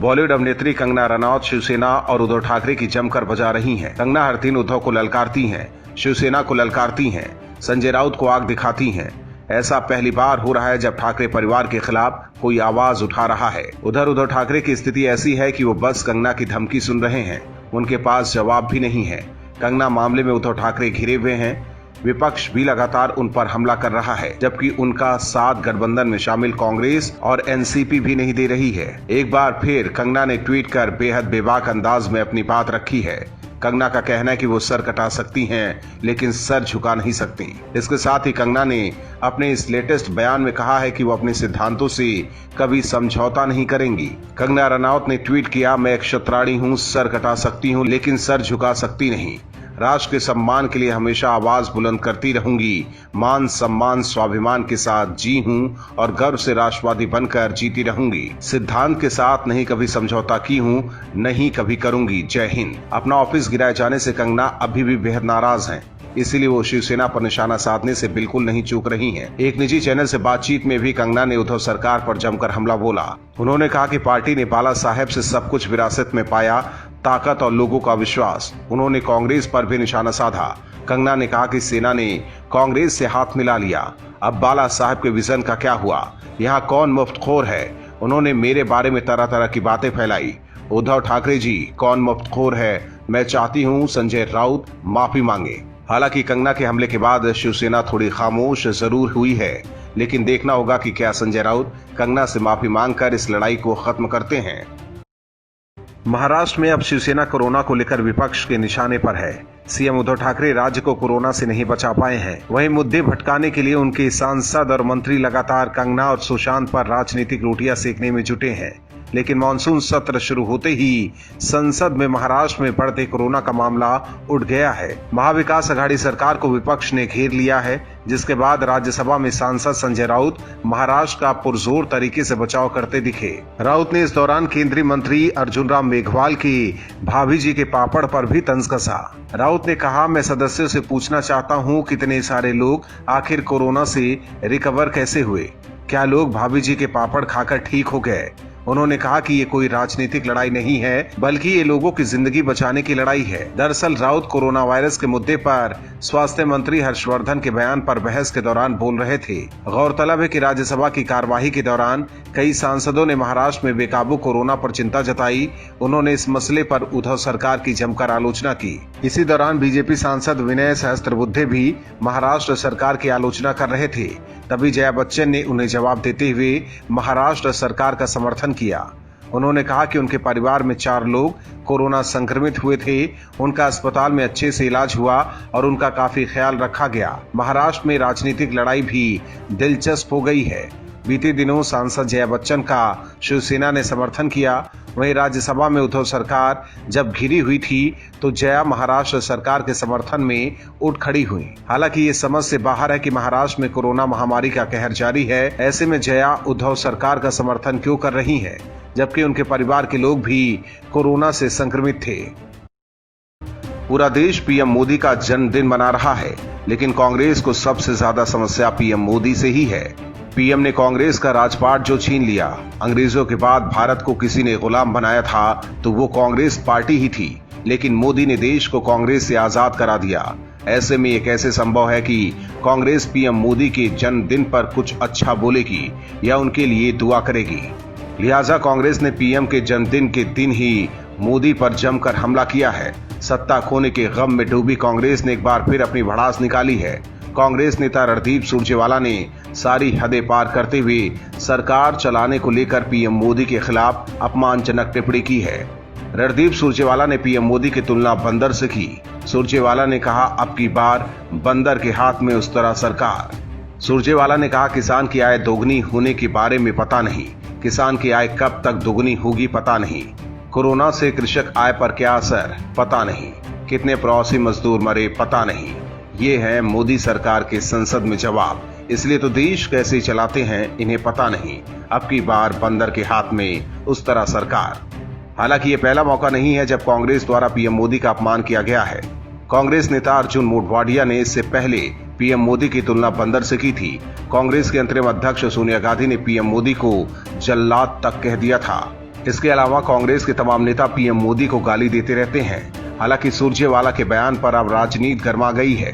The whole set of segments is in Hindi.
बॉलीवुड अभिनेत्री कंगना रनौत शिवसेना और उद्धव ठाकरे की जमकर बजा रही हैं। कंगना हर दिन उद्धव को ललकारती हैं, शिवसेना को ललकारती हैं, संजय राउत को आग दिखाती हैं। ऐसा पहली बार हो रहा है जब ठाकरे परिवार के खिलाफ कोई आवाज उठा रहा है। उधर उद्धव ठाकरे की स्थिति ऐसी है कि वो बस कंगना की धमकी सुन रहे हैं, उनके पास जवाब भी नहीं है। कंगना मामले में उद्धव ठाकरे घिरे हुए हैं। विपक्ष भी लगातार उन पर हमला कर रहा है, जबकि उनका साथ गठबंधन में शामिल कांग्रेस और एनसीपी भी नहीं दे रही है। एक बार फिर कंगना ने ट्वीट कर बेहद बेबाक अंदाज में अपनी बात रखी है। कंगना का कहना है कि वो सर कटा सकती हैं, लेकिन सर झुका नहीं सकती। इसके साथ ही कंगना ने अपने इस लेटेस्ट बयान में कहा है कि वो अपने सिद्धांतों से कभी समझौता नहीं करेंगी। कंगना रनौत ने ट्वीट किया, मैं एक क्षत्राणी हूँ, सर कटा सकती हूँ लेकिन सर झुका सकती नहीं। राष्ट्र के सम्मान के लिए हमेशा आवाज बुलंद करती रहूंगी। मान सम्मान स्वाभिमान के साथ जी हूं और गर्व से राष्ट्रवादी बनकर जीती रहूंगी। सिद्धांत के साथ नहीं कभी समझौता की हूं, नहीं कभी करूंगी। जय हिंद। अपना ऑफिस गिराए जाने से कंगना अभी भी बेहद नाराज हैं। इसीलिए वो शिवसेना पर निशाना साधने से बिल्कुल नहीं चूक रही हैं। एक निजी चैनल से बातचीत में भी कंगना ने उद्धव सरकार पर जमकर हमला बोला। उन्होंने कहा कि पार्टी ने बाला साहेब से सब कुछ विरासत में पाया, ताकत और लोगों का विश्वास। उन्होंने कांग्रेस पर भी निशाना साधा। कंगना ने कहा कि सेना ने कांग्रेस से हाथ मिला लिया, अब बाला साहब के विजन का क्या हुआ, यहाँ कौन मुफ्तखोर है। उन्होंने मेरे बारे में तरह तरह की बातें फैलाई। उद्धव ठाकरे जी, कौन मुफ्तखोर है? मैं चाहती हूँ संजय राउत माफी मांगे। हालांकि कंगना के हमले के बाद शिवसेना थोड़ी खामोश जरूर हुई है, लेकिन देखना होगा कि क्या संजय राउत कंगना से माफी मांगकर इस लड़ाई को खत्म करते हैं। महाराष्ट्र में अब शिवसेना कोरोना को लेकर विपक्ष के निशाने पर है। सीएम उद्धव ठाकरे राज्य को कोरोना से नहीं बचा पाए हैं। वहीं मुद्दे भटकाने के लिए उनके सांसद और मंत्री लगातार कंगना और सुशांत पर राजनीतिक रोटियां सेकने में जुटे हैं। लेकिन मानसून सत्र शुरू होते ही संसद में महाराष्ट्र में बढ़ते कोरोना का मामला उठ गया है। महाविकास अघाड़ी सरकार को विपक्ष ने घेर लिया है, जिसके बाद राज्यसभा में सांसद संजय राउत महाराष्ट्र का पुरजोर तरीके से बचाव करते दिखे। राउत ने इस दौरान केंद्रीय मंत्री अर्जुन राम मेघवाल की भाभी जी के पापड़ पर भी तंज कसा। राउत ने कहा, मैं सदस्यों से पूछना चाहता हूं, कितने सारे लोग आखिर कोरोना से रिकवर कैसे हुए? क्या लोग भाभी जी के पापड़ खाकर ठीक हो गए? उन्होंने कहा कि ये कोई राजनीतिक लड़ाई नहीं है, बल्कि ये लोगों की जिंदगी बचाने की लड़ाई है। दरअसल राउत कोरोना वायरस के मुद्दे पर स्वास्थ्य मंत्री हर्षवर्धन के बयान पर बहस के दौरान बोल रहे थे। गौरतलब है कि राज्यसभा की कार्यवाही के दौरान कई सांसदों ने महाराष्ट्र में बेकाबू कोरोना पर चिंता जताई। उन्होंने इस मसले पर उद्धव सरकार की जमकर आलोचना की। इसी दौरान बीजेपी सांसद विनय सहस्त्रबुद्धे भी महाराष्ट्र सरकार की आलोचना कर रहे थे। तभी जया बच्चन ने उन्हें जवाब देते हुए महाराष्ट्र सरकार का समर्थन किया। उन्होंने कहा कि उनके परिवार में 4 लोग कोरोना संक्रमित हुए थे, उनका अस्पताल में अच्छे से इलाज हुआ और उनका काफी ख्याल रखा गया। महाराष्ट्र में राजनीतिक लड़ाई भी दिलचस्प हो गई है। बीते दिनों सांसद जया बच्चन का शिवसेना ने समर्थन किया। वहीं राज्यसभा में उद्धव सरकार जब घिरी हुई थी तो जया महाराष्ट्र सरकार के समर्थन में उठ खड़ी हुई। हालांकि ये समझ से बाहर है कि महाराष्ट्र में कोरोना महामारी का कहर जारी है। ऐसे में जया उद्धव सरकार का समर्थन क्यों कर रही हैं, जबकि उनके परिवार के लोग भी कोरोना से संक्रमित थे। पूरा देश पीएम मोदी का जन्मदिन मना रहा है, लेकिन कांग्रेस को सबसे ज्यादा समस्या पीएम मोदी से ही है। पीएम ने कांग्रेस का राजपाट जो छीन लिया। अंग्रेजों के बाद भारत को किसी ने गुलाम बनाया था तो वो कांग्रेस पार्टी ही थी, लेकिन मोदी ने देश को कांग्रेस से आजाद करा दिया। ऐसे में ये कैसे संभव है कि कांग्रेस पीएम मोदी के जन्मदिन पर कुछ अच्छा बोलेगी या उनके लिए दुआ करेगी? लिहाजा कांग्रेस ने पीएम के जन्मदिन के दिन ही मोदी पर जमकर हमला किया है। सत्ता खोने के गम में डूबी कांग्रेस ने एक बार फिर अपनी भड़ास निकाली है। कांग्रेस नेता रणदीप सुरजेवाला ने सारी हदें पार करते हुए सरकार चलाने को लेकर पीएम मोदी के खिलाफ अपमानजनक टिप्पणी की है। रणदीप सुरजेवाला ने पीएम मोदी की तुलना बंदर से की। सुरजेवाला ने कहा, अब की बार बंदर के हाथ में उस तरह सरकार। सुरजेवाला ने कहा, किसान की आय दोगुनी होने के बारे में पता नहीं, किसान की आय कब तक दोगुनी होगी पता नहीं, कोरोना से कृषक आय पर क्या असर पता नहीं, कितने प्रवासी मजदूर मरे पता नहीं। ये है मोदी सरकार के संसद में जवाब। इसलिए तो देश कैसे चलाते हैं इन्हें पता नहीं, अब की बार बंदर के हाथ में उस तरह सरकार। हालांकि ये पहला मौका नहीं है जब कांग्रेस द्वारा पीएम मोदी का अपमान किया गया है। कांग्रेस नेता अर्जुन मोढवाडिया ने इससे पहले पीएम मोदी की तुलना बंदर से की थी। कांग्रेस के अंतरिम अध्यक्ष सोनिया गांधी ने पीएम मोदी को जल्लाद तक कह दिया था। इसके अलावा कांग्रेस के तमाम नेता पीएम मोदी को गाली देते रहते हैं। हालांकि सुरजेवाला के बयान पर अब राजनीति गर्मा गई है।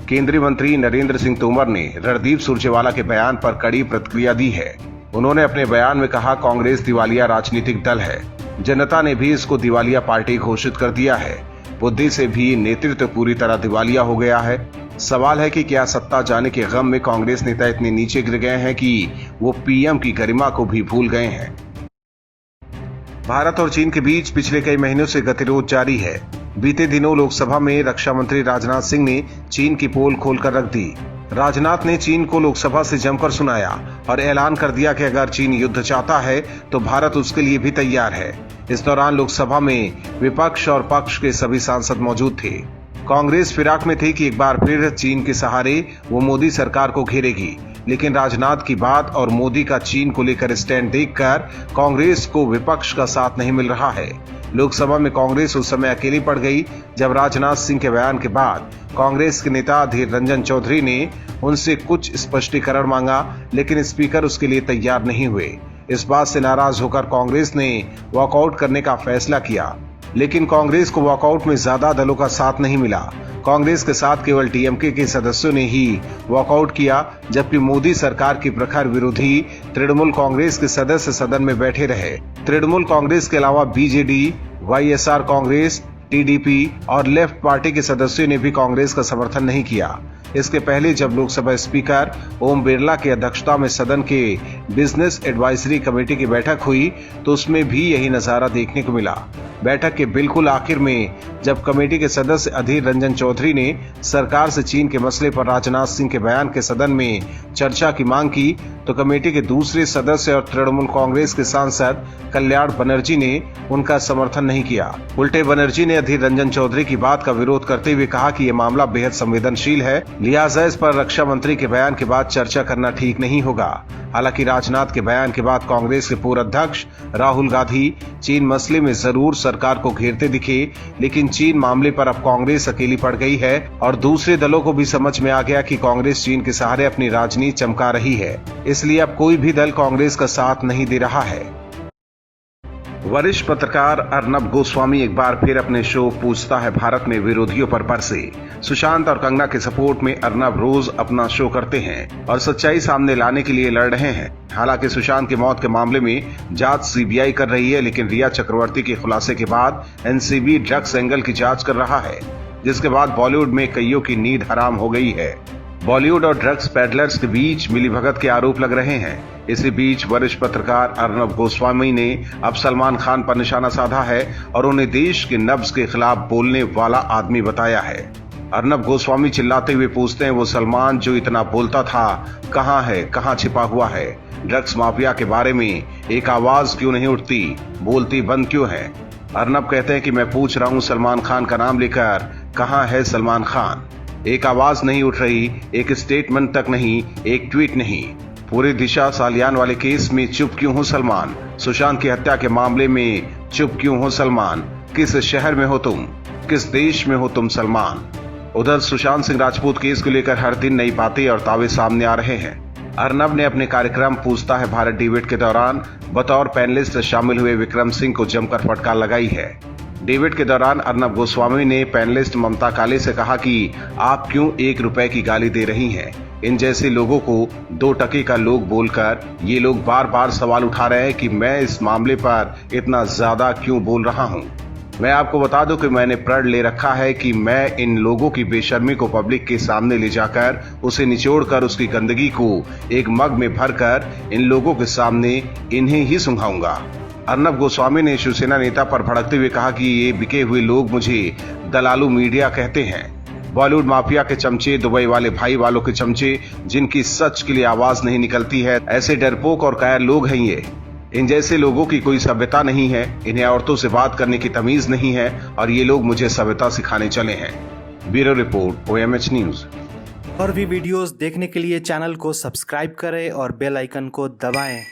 केंद्रीय मंत्री नरेंद्र सिंह तोमर ने रणदीप सुरजेवाला के बयान पर कड़ी प्रतिक्रिया दी है। उन्होंने अपने बयान में कहा, कांग्रेस दिवालिया राजनीतिक दल है। जनता ने भी इसको दिवालिया पार्टी घोषित कर दिया है। बुद्धि से भी नेतृत्व पूरी तरह दिवालिया हो गया है। सवाल है कि क्या सत्ता जाने के गम में कांग्रेस नेता इतने नीचे गिर गए हैं कि वो पीएम की गरिमा को भी भूल गए हैं। भारत और चीन के बीच पिछले कई महीनों से गतिरोध जारी है। बीते दिनों लोकसभा में रक्षा मंत्री राजनाथ सिंह ने चीन की पोल खोलकर रख दी। राजनाथ ने चीन को लोकसभा से जमकर सुनाया और ऐलान कर दिया कि अगर चीन युद्ध चाहता है तो भारत उसके लिए भी तैयार है। इस दौरान लोकसभा में विपक्ष और पक्ष के सभी सांसद मौजूद थे। कांग्रेस फिराक में थी कि एक बार फिर चीन के सहारे वो मोदी सरकार को घेरेगी, लेकिन राजनाथ की बात और मोदी का चीन को लेकर स्टैंड देखकर कांग्रेस को विपक्ष का साथ नहीं मिल रहा है। लोकसभा में कांग्रेस उस समय अकेली पड़ गई जब राजनाथ सिंह के बयान के बाद कांग्रेस के नेता अधीर रंजन चौधरी ने उनसे कुछ स्पष्टीकरण मांगा, लेकिन स्पीकर उसके लिए तैयार नहीं हुए। इस बात से नाराज होकर कांग्रेस ने वॉकआउट करने का फैसला किया, लेकिन कांग्रेस को वॉकआउट में ज्यादा दलों का साथ नहीं मिला। कांग्रेस के साथ केवल टीएमके के सदस्यों ने ही वॉकआउट किया, जबकि मोदी सरकार की प्रखर विरोधी तृणमूल कांग्रेस के सदस्य सदन में बैठे रहे। तृणमूल कांग्रेस के अलावा बीजेडी, वाईएसआर कांग्रेस, टीडीपी और लेफ्ट पार्टी के सदस्यों ने भी कांग्रेस का समर्थन नहीं किया। इसके पहले जब लोकसभा स्पीकर ओम बिरला की अध्यक्षता में सदन के बिजनेस एडवाइजरी कमेटी की बैठक हुई तो उसमें भी यही नजारा देखने को मिला। बैठक के बिल्कुल आखिर में जब कमेटी के सदस्य अधीर रंजन चौधरी ने सरकार से चीन के मसले पर राजनाथ सिंह के बयान के सदन में चर्चा की मांग की तो कमेटी के दूसरे सदस्य और तृणमूल कांग्रेस के सांसद कल्याण बनर्जी ने उनका समर्थन नहीं किया। उल्टे बनर्जी ने अधीर रंजन चौधरी की बात का विरोध करते हुए कहा कि ये मामला बेहद संवेदनशील है, लिहाजा इस पर रक्षा मंत्री के बयान के बाद चर्चा करना ठीक नहीं होगा। हालांकि राजनाथ के बयान के बाद कांग्रेस के पूर्व अध्यक्ष राहुल गांधी चीन मसले में जरूर सरकार को घेरते दिखे, लेकिन चीन मामले पर अब कांग्रेस अकेली पड़ गई है और दूसरे दलों को भी समझ में आ गया कि कांग्रेस चीन के सहारे अपनी राजनीति चमका रही है, इसलिए अब कोई भी दल कांग्रेस का साथ नहीं दे रहा है। वरिष्ठ पत्रकार अर्नब गोस्वामी एक बार फिर अपने शो पूछता है भारत में विरोधियों पर बरसे। सुशांत और कंगना के सपोर्ट में अर्नब रोज अपना शो करते हैं और सच्चाई सामने लाने के लिए लड़ रहे हैं। हालांकि सुशांत की मौत के मामले में जांच सीबीआई कर रही है, लेकिन रिया चक्रवर्ती के खुलासे के बाद एनसीबी ड्रग्स एंगल की जांच कर रहा है, जिसके बाद बॉलीवुड में कईयों की नींद हराम हो गई है। बॉलीवुड और ड्रग्स पेडलर्स के बीच मिलीभगत के आरोप लग रहे हैं। इसी बीच वरिष्ठ पत्रकार अर्नब गोस्वामी ने अब सलमान खान पर निशाना साधा है और उन्हें देश के नब्ज के खिलाफ बोलने वाला आदमी बताया है। अर्नब गोस्वामी चिल्लाते हुए पूछते हैं, वो सलमान जो इतना बोलता था कहाँ है, कहाँ छिपा हुआ है? ड्रग्स माफिया के बारे में एक आवाज क्यों नहीं उठती, बोलती बंद क्यों है? अर्नब कहते हैं कि मैं पूछ रहा हूँ सलमान खान का नाम लेकर, कहाँ है सलमान खान? एक आवाज नहीं उठ रही, एक स्टेटमेंट तक नहीं, एक ट्वीट नहीं। पूरी दिशा सालियान वाले केस में चुप क्यों हो सलमान? सुशांत की हत्या के मामले में चुप क्यों हो सलमान? किस शहर में हो तुम, किस देश में हो तुम सलमान? उधर सुशांत सिंह राजपूत केस को लेकर हर दिन नई बातें और दावे सामने आ रहे हैं। अर्नब ने अपने कार्यक्रम पूछता है भारत डिबेट के दौरान बतौर पैनलिस्ट शामिल हुए विक्रम सिंह को जमकर फटकार लगाई है। डिबेट के दौरान अर्नब गोस्वामी ने पैनलिस्ट ममता काले से कहा कि आप क्यों 1 रुपए की गाली दे रही हैं? इन जैसे लोगों को 2 टके का लोग बोलकर ये लोग बार बार सवाल उठा रहे हैं कि मैं इस मामले पर इतना ज्यादा क्यों बोल रहा हूं। मैं आपको बता दूं कि मैंने प्रण ले रखा है कि मैं इन लोगों की बेशर्मी को पब्लिक के सामने ले जाकर उसे निचोड़कर उसकी गंदगी को एक मग में भरकर इन लोगों के सामने इन्हें ही सुंघाऊंगा। अर्नब गोस्वामी ने शिवसेना नेता पर भड़कते हुए कहा कि ये बिके हुए लोग मुझे दलालू मीडिया कहते हैं। बॉलीवुड माफिया के चमचे, दुबई वाले भाई वालों के चमचे, जिनकी सच के लिए आवाज नहीं निकलती है, ऐसे डरपोक और कायर लोग हैं ये। इन जैसे लोगों की कोई सभ्यता नहीं है, इन्हें औरतों से बात करने की तमीज नहीं है और ये लोग मुझे सभ्यता सिखाने चले हैं। Bureau report, OMH news. और भी वीडियोस देखने के लिए चैनल को सब्सक्राइब करें और बेल आइकन को दबाएं।